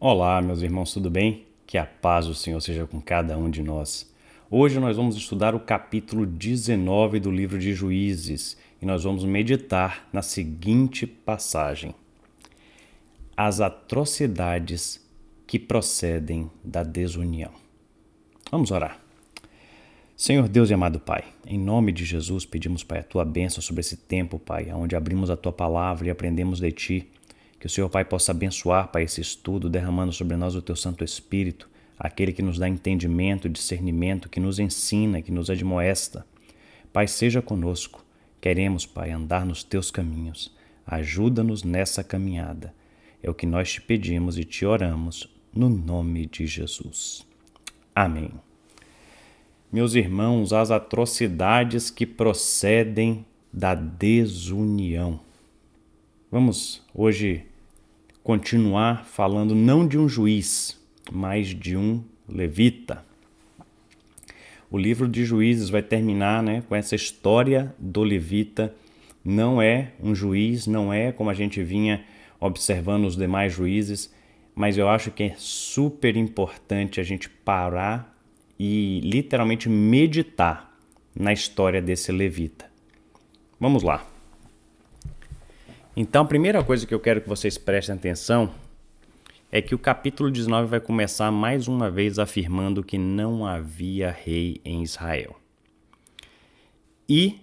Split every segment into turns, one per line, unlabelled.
Olá, meus irmãos, tudo bem? Que a paz do Senhor seja com cada um de nós. Hoje nós vamos estudar o capítulo 19 do livro de Juízes e nós vamos meditar na seguinte passagem: as atrocidades que procedem da desunião. Vamos orar. Senhor Deus e amado Pai, em nome de Jesus pedimos, Pai, a Tua bênção sobre esse tempo, Pai, onde abrimos a Tua palavra e aprendemos de Ti. Que o Senhor, Pai, possa abençoar, Pai, esse estudo, derramando sobre nós o Teu Santo Espírito, aquele que nos dá entendimento, discernimento, que nos ensina, que nos admoesta. Pai, seja conosco. Queremos, Pai, andar nos Teus caminhos. Ajuda-nos nessa caminhada. É o que nós te pedimos e te oramos, no nome de Jesus. Amém. Meus irmãos, as atrocidades que procedem da desunião. Vamos hoje continuar falando não de um juiz, mas de um levita. O livro de Juízes vai terminar, com essa história do levita. Não é um juiz, não é como a gente vinha observando os demais juízes, mas eu acho que é super importante a gente parar e literalmente meditar na história desse levita. Vamos lá. Então, a primeira coisa que eu quero que vocês prestem atenção é que o capítulo 19 vai começar mais uma vez afirmando que não havia rei em Israel. E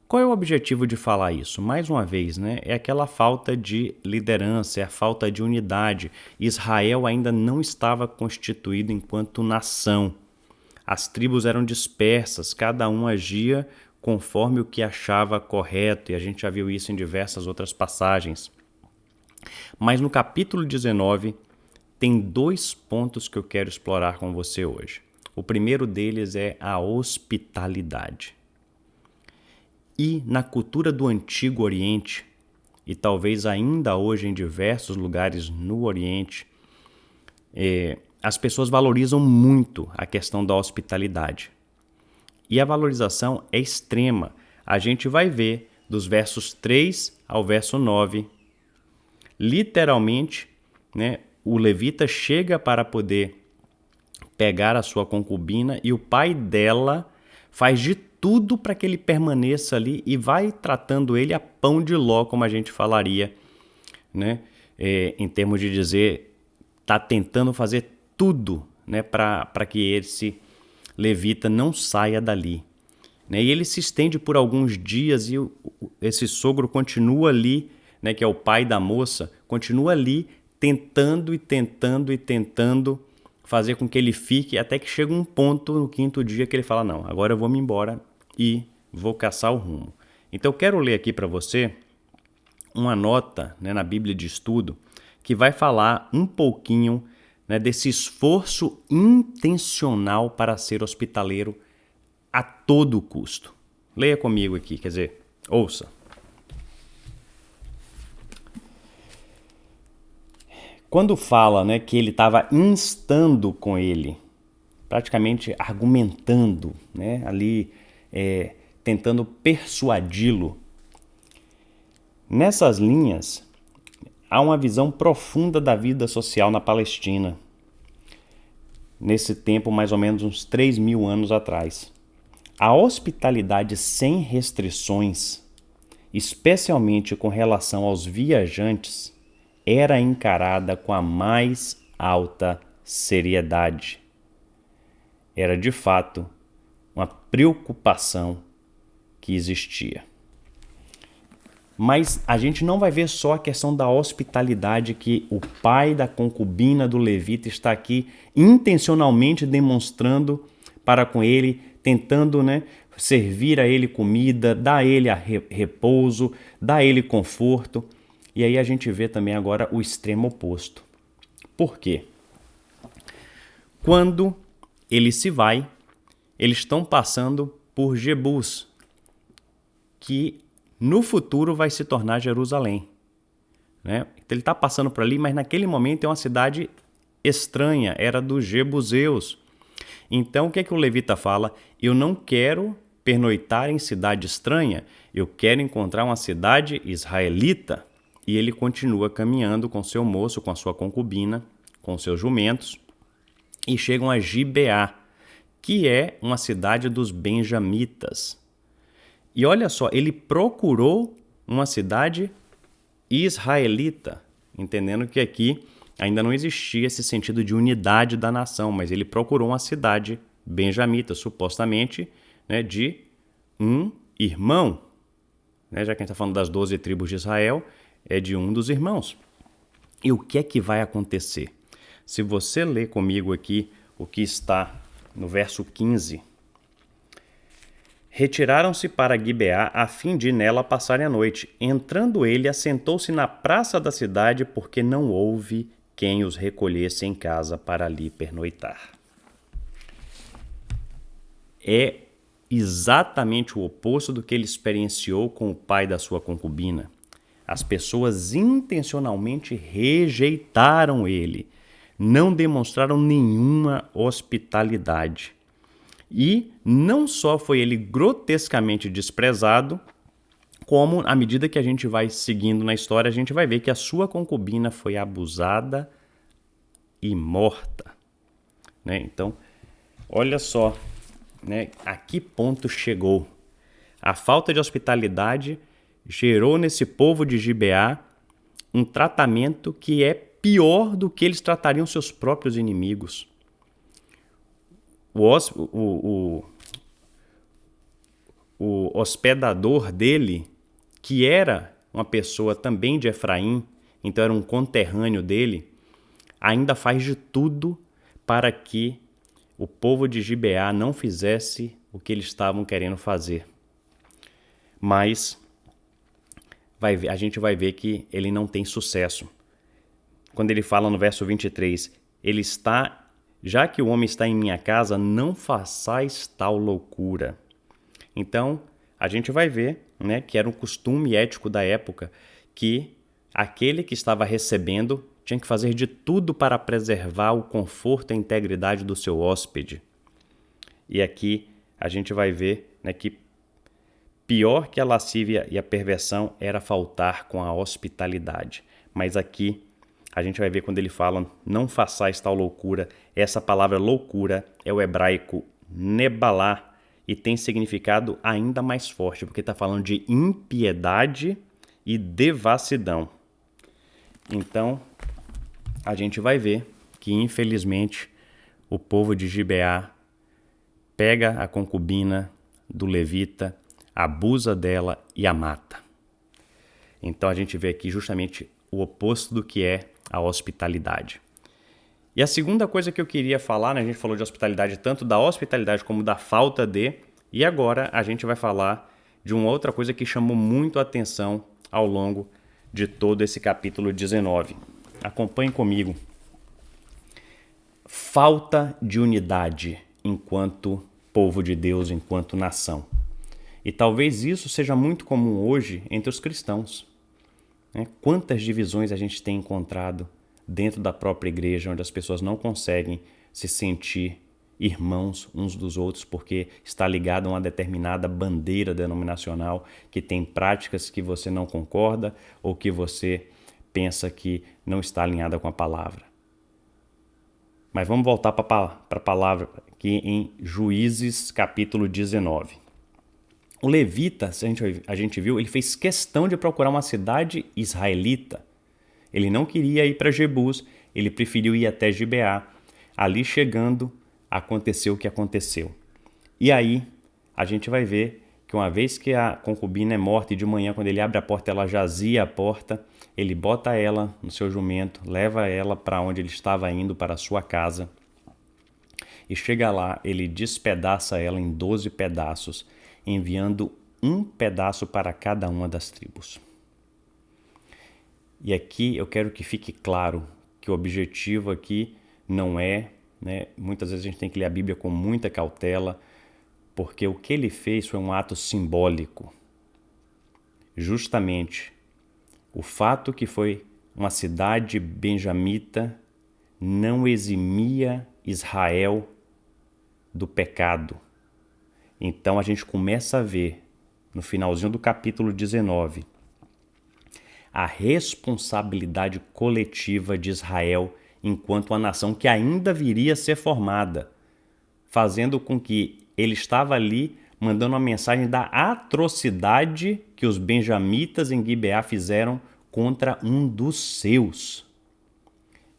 qual é o objetivo de falar isso? Mais uma vez, é aquela falta de liderança, é a falta de unidade. Israel ainda não estava constituído enquanto nação. As tribos eram dispersas, cada um agia conforme o que achava correto, e a gente já viu isso em diversas outras passagens. Mas no capítulo 19, tem 2 pontos que eu quero explorar com você hoje. O primeiro deles é a hospitalidade. E na cultura do Antigo Oriente, e talvez ainda hoje em diversos lugares no Oriente, as pessoas valorizam muito a questão da hospitalidade. E a valorização é extrema. A gente vai ver dos versos 3 ao verso 9. Literalmente, o levita chega para poder pegar a sua concubina e o pai dela faz de tudo para que ele permaneça ali e vai tratando ele a pão de ló, como a gente falaria, em termos de dizer, está tentando fazer tudo para que esse levita não saia dali. E ele se estende por alguns dias e esse sogro continua ali, que é o pai da moça, continua ali tentando fazer com que ele fique, até que chega um ponto no 5º dia que ele fala, não, agora eu vou me embora e vou caçar o rumo. Então eu quero ler aqui para você uma nota na Bíblia de Estudo que vai falar um pouquinho desse esforço intencional para ser hospitaleiro a todo custo. Leia comigo aqui, ouça. Quando fala que ele estava instando com ele, praticamente argumentando, ali tentando persuadi-lo, nessas linhas há uma visão profunda da vida social na Palestina, nesse tempo mais ou menos uns 3.000 anos atrás. A hospitalidade sem restrições, especialmente com relação aos viajantes, era encarada com a mais alta seriedade. Era, de fato, uma preocupação que existia. Mas a gente não vai ver só a questão da hospitalidade que o pai da concubina do levita está aqui intencionalmente demonstrando para com ele, tentando servir a ele comida, dar a ele repouso, dar a ele conforto. E aí a gente vê também agora o extremo oposto. Por quê? Quando ele se vai, eles estão passando por Jebus, que no futuro vai se tornar Jerusalém. Então ele está passando por ali, mas naquele momento é uma cidade estranha, era dos jebuseus. Então o que o levita fala? Eu não quero pernoitar em cidade estranha, eu quero encontrar uma cidade israelita. E ele continua caminhando com seu moço, com a sua concubina, com seus jumentos e chegam a Gibeá, que é uma cidade dos benjamitas. E olha só, ele procurou uma cidade israelita, entendendo que aqui ainda não existia esse sentido de unidade da nação, mas ele procurou uma cidade benjamita, supostamente, né, de um irmão. Né, já que a gente está falando das 12 tribos de Israel, é de um dos irmãos. E o que é que vai acontecer? Se você ler comigo aqui o que está no verso 15... Retiraram-se para Gibeá a fim de nela passarem a noite. Entrando ele, assentou-se na praça da cidade, porque não houve quem os recolhesse em casa para ali pernoitar. É exatamente o oposto do que ele experienciou com o pai da sua concubina. As pessoas intencionalmente rejeitaram ele, não demonstraram nenhuma hospitalidade. E não só foi ele grotescamente desprezado, como à medida que a gente vai seguindo na história, a gente vai ver que a sua concubina foi abusada e morta. Né? Então, olha só, né, a que ponto chegou. A falta de hospitalidade gerou nesse povo de Gibeá um tratamento que é pior do que eles tratariam seus próprios inimigos. O hospedador dele, que era uma pessoa também de Efraim, então era um conterrâneo dele, ainda faz de tudo para que o povo de Gibeá não fizesse o que eles estavam querendo fazer. Mas a gente vai ver que ele não tem sucesso. Quando ele fala no verso 23, já que o homem está em minha casa, não façais tal loucura. Então, a gente vai ver, né, que era um costume ético da época que aquele que estava recebendo tinha que fazer de tudo para preservar o conforto e a integridade do seu hóspede. E aqui a gente vai ver, né, que pior que a lascívia e a perversão era faltar com a hospitalidade. Mas aqui a gente vai ver quando ele fala, não façais tal loucura. Essa palavra loucura é o hebraico nebalá e tem significado ainda mais forte, porque está falando de impiedade e devassidão. Então, a gente vai ver que, infelizmente, o povo de Gibeá pega a concubina do levita, abusa dela e a mata. Então, a gente vê aqui justamente o oposto do que é a hospitalidade. E a segunda coisa que eu queria falar, né, a gente falou de hospitalidade, tanto da hospitalidade como da falta de, e agora a gente vai falar de uma outra coisa que chamou muito a atenção ao longo de todo esse capítulo 19. Acompanhe comigo. Falta de unidade enquanto povo de Deus, enquanto nação. E talvez isso seja muito comum hoje entre os cristãos. Quantas divisões a gente tem encontrado dentro da própria igreja, onde as pessoas não conseguem se sentir irmãos uns dos outros porque está ligado a uma determinada bandeira denominacional que tem práticas que você não concorda ou que você pensa que não está alinhada com a palavra. Mas vamos voltar para a palavra aqui em Juízes capítulo 19. O levita, a gente viu, ele fez questão de procurar uma cidade israelita. Ele não queria ir para Jebus, ele preferiu ir até Gibeá. Ali chegando, aconteceu o que aconteceu. E aí, a gente vai ver que uma vez que a concubina é morta e de manhã, quando ele abre a porta, ela jazia a porta, ele bota ela no seu jumento, leva ela para onde ele estava indo, para a sua casa. E chega lá, ele despedaça ela em 12 pedaços, enviando um pedaço para cada uma das tribos. E aqui eu quero que fique claro que o objetivo aqui não é, muitas vezes a gente tem que ler a Bíblia com muita cautela, porque o que ele fez foi um ato simbólico. Justamente o fato que foi uma cidade benjamita não eximia Israel do pecado. Então a gente começa a ver, no finalzinho do capítulo 19, a responsabilidade coletiva de Israel enquanto uma nação que ainda viria a ser formada, fazendo com que ele estava ali mandando uma mensagem da atrocidade que os benjamitas em Gibeá fizeram contra um dos seus.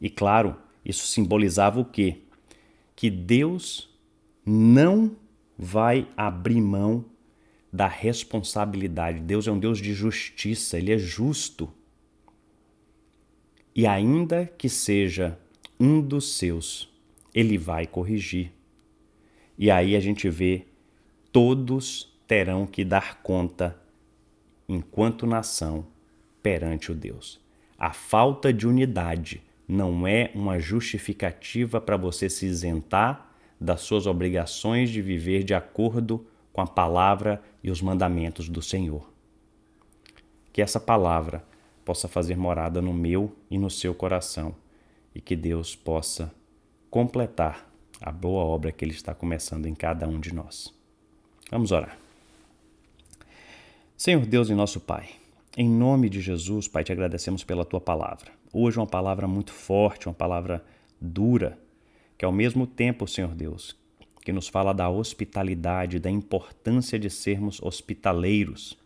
E claro, isso simbolizava o quê? Que Deus não vai abrir mão da responsabilidade. Deus é um Deus de justiça, Ele é justo. E ainda que seja um dos seus, Ele vai corrigir. E aí a gente vê, todos terão que dar conta, enquanto nação, perante o Deus. A falta de unidade não é uma justificativa para você se isentar das suas obrigações de viver de acordo com a palavra e os mandamentos do Senhor. Que essa palavra possa fazer morada no meu e no seu coração e que Deus possa completar a boa obra que Ele está começando em cada um de nós. Vamos orar. Senhor Deus e nosso Pai, em nome de Jesus, Pai, te agradecemos pela Tua palavra. Hoje uma palavra muito forte, uma palavra dura, que ao mesmo tempo, Senhor Deus, que nos fala da hospitalidade, da importância de sermos hospitaleiros.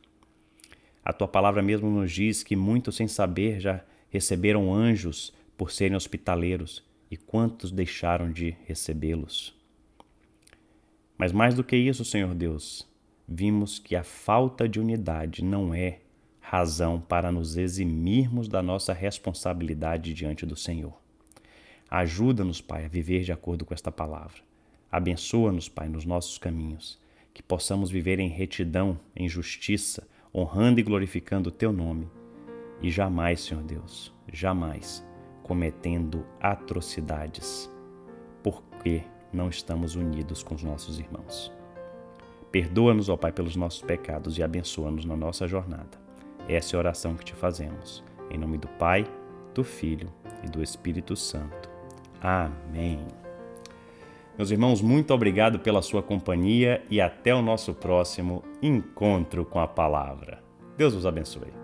A Tua palavra mesmo nos diz que muitos sem saber já receberam anjos por serem hospitaleiros, e quantos deixaram de recebê-los. Mas mais do que isso, Senhor Deus, vimos que a falta de unidade não é razão para nos eximirmos da nossa responsabilidade diante do Senhor. Ajuda-nos, Pai, a viver de acordo com esta palavra. Abençoa-nos, Pai, nos nossos caminhos, que possamos viver em retidão, em justiça, honrando e glorificando o Teu nome. E jamais, Senhor Deus, jamais cometendo atrocidades, porque não estamos unidos com os nossos irmãos. Perdoa-nos, ó Pai, pelos nossos pecados e abençoa-nos na nossa jornada. Essa é a oração que te fazemos. Em nome do Pai, do Filho e do Espírito Santo. Amém. Meus irmãos, muito obrigado pela sua companhia e até o nosso próximo encontro com a palavra. Deus os abençoe.